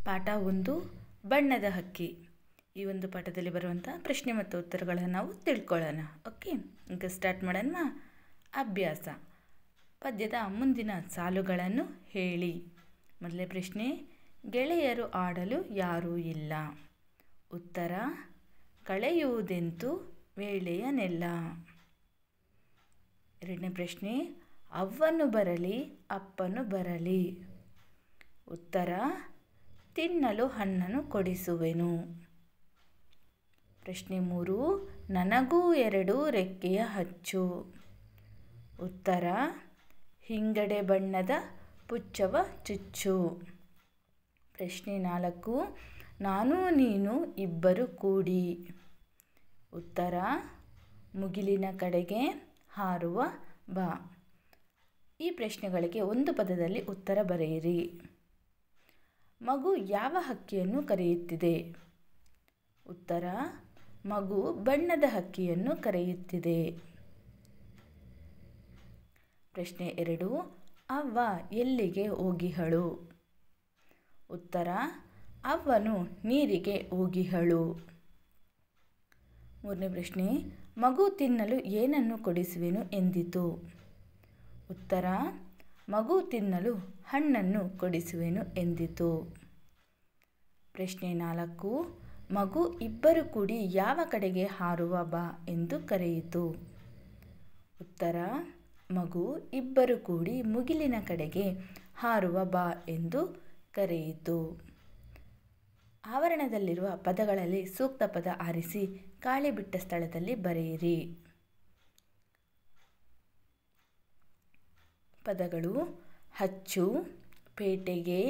ಪಾಠ 1 ಬಣ್ಣದ ಹಕ್ಕಿ. ಈ ಒಂದು ಪಾಠದಲ್ಲಿ ಬರುವಂಥ ಪ್ರಶ್ನೆ ಮತ್ತು ಉತ್ತರಗಳನ್ನು ನಾವು ತಿಳ್ಕೊಳ್ಳೋಣ. ಓಕೆ, ಈಗ ಸ್ಟಾರ್ಟ್ ಮಾಡೋಣ. ಅಭ್ಯಾಸ. ಪದ್ಯದ ಮುಂದಿನ ಸಾಲುಗಳನ್ನು ಹೇಳಿ. ಮೊದಲನೇ ಪ್ರಶ್ನೆ, ಗೆಳೆಯರು ಆಡಲು ಯಾರೂ ಇಲ್ಲ. ಉತ್ತರ, ಕಳೆಯುವುದೆಂತು ವೇಳೆಯನೆಲ್ಲ. ಎರಡನೇ ಪ್ರಶ್ನೆ, ಅವ್ವನು ಬರಲಿ ಅಪ್ಪನು ಬರಲಿ. ಉತ್ತರ, ತಿನ್ನಲು ಹಣ್ಣನ್ನು ಕೊಡಿಸುವೆನು. ಪ್ರಶ್ನೆ 3, ನನಗೂ 2 ರೆಕ್ಕೆಯ ಹಚ್ಚು. ಉತ್ತರ, ಹಿಂಗಡೆ ಬಣ್ಣದ ಪುಚ್ಚವ ಚುಚ್ಚು. ಪ್ರಶ್ನೆ 4, ನಾನು ನೀನು ಇಬ್ಬರು ಕೂಡಿ. ಉತ್ತರ, ಮುಗಿಲಿನ ಕಡೆಗೆ ಹಾರುವ ಬಾ. ಈ ಪ್ರಶ್ನೆಗಳಿಗೆ ಒಂದು ಪದದಲ್ಲಿ ಉತ್ತರ ಬರೆಯಿರಿ. ಮಗು ಯಾವ ಹಕ್ಕಿಯನ್ನು ಕರೆಯುತ್ತಿದೆ? ಉತ್ತರ, ಮಗು ಬಣ್ಣದ ಹಕ್ಕಿಯನ್ನು ಕರೆಯುತ್ತಿದೆ. ಪ್ರಶ್ನೆ 2, ಅವ್ವ ಎಲ್ಲಿಗೆ ಹೋಗಿಹಳು? ಉತ್ತರ, ಅವ್ವನು ನೀರಿಗೆ ಹೋಗಿಹಳು. ಮೂರನೇ ಪ್ರಶ್ನೆ, ಮಗು ತಿನ್ನಲು ಏನನ್ನು ಕೊಡಿಸುವೆನು ಎಂದಿತು? ಉತ್ತರ, ಮಗು ತಿನ್ನಲು ಹಣ್ಣನ್ನು ಕೊಡಿಸುವೆನು ಎಂದಿತು. ಪ್ರಶ್ನೆ 4, ಮಗು ಇಬ್ಬರು ಕೂಡಿ ಯಾವ ಕಡೆಗೆ ಹಾರುವ ಬಾ ಎಂದು ಕರೆಯಿತು? ಉತ್ತರ, ಮಗು ಇಬ್ಬರು ಕೂಡಿ ಮುಗಿಲಿನ ಕಡೆಗೆ ಹಾರುವ ಬಾ ಎಂದು ಕರೆಯಿತು. ಆವರಣದಲ್ಲಿರುವ ಪದಗಳಲ್ಲಿ ಸೂಕ್ತ ಪದ ಆರಿಸಿ ಖಾಲಿ ಬಿಟ್ಟ ಸ್ಥಳದಲ್ಲಿ ಬರೆಯಿರಿ. ಪದಗಳು: ಹಚ್ಚು, ಪೇಟೆಗೆ,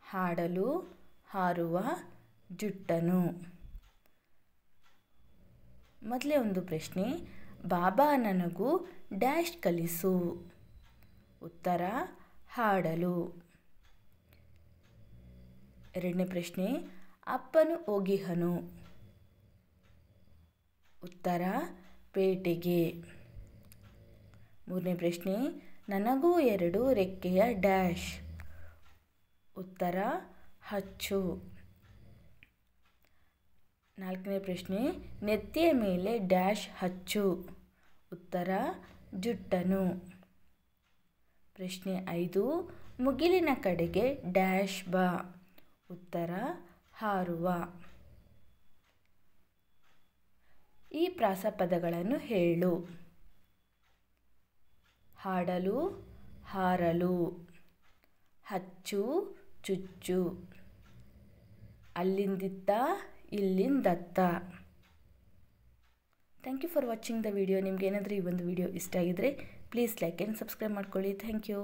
ಹಾಡಲು, ಹಾರುವ, ಜುಟ್ಟನು. ಮೊದಲೇ ಒಂದು ಪ್ರಶ್ನೆ, ಬಾಬಾ ನನಗೂ ಡ್ಯಾಶ್ ಕಲಿಸು. ಉತ್ತರ, ಹಾಡಲು. ಎರಡನೇ ಪ್ರಶ್ನೆ, ಅಪ್ಪನು ಹೋಗಿಹನು. ಉತ್ತರ, ಪೇಟೆಗೆ. ಮೂರನೇ ಪ್ರಶ್ನೆ, ನನಗೂ 2 ರೆಕ್ಕೆಯ ಡ್ಯಾಶ್. ಉತ್ತರ, ಹಚ್ಚು. ನಾಲ್ಕನೇ ಪ್ರಶ್ನೆ, ನೆತ್ತಿಯ ಮೇಲೆ ಡ್ಯಾಶ್ ಹಚ್ಚು. ಉತ್ತರ, ಜುಟ್ಟನು. ಪ್ರಶ್ನೆ 5, ಮುಗಿಲಿನ ಕಡೆಗೆ ಡ್ಯಾಶ್ ಬಾ. ಉತ್ತರ, ಹಾರುವ. ಈ ಪ್ರಾಸಪದಗಳನ್ನು ಹೇಳು. ಹಾಡಲು, ಹಾರಲು, ಹಚ್ಚು, ಚುಚ್ಚು, ಅಲ್ಲಿಂದಿತ್ತ ಇಲ್ಲಿಂದತ್ತ. Thank you for watching the video. ನಿಮ್ಗೆ ಏನಾದರೂ ಈ ಒಂದು ವಿಡಿಯೋ ಇಷ್ಟ ಆಗಿದ್ರೆ ಪ್ಲೀಸ್ ಲೈಕ್ ಆ್ಯಂಡ್ ಸಬ್ಸ್ಕ್ರೈಬ್ ಮಾಡ್ಕೊಳ್ಳಿ. Thank you.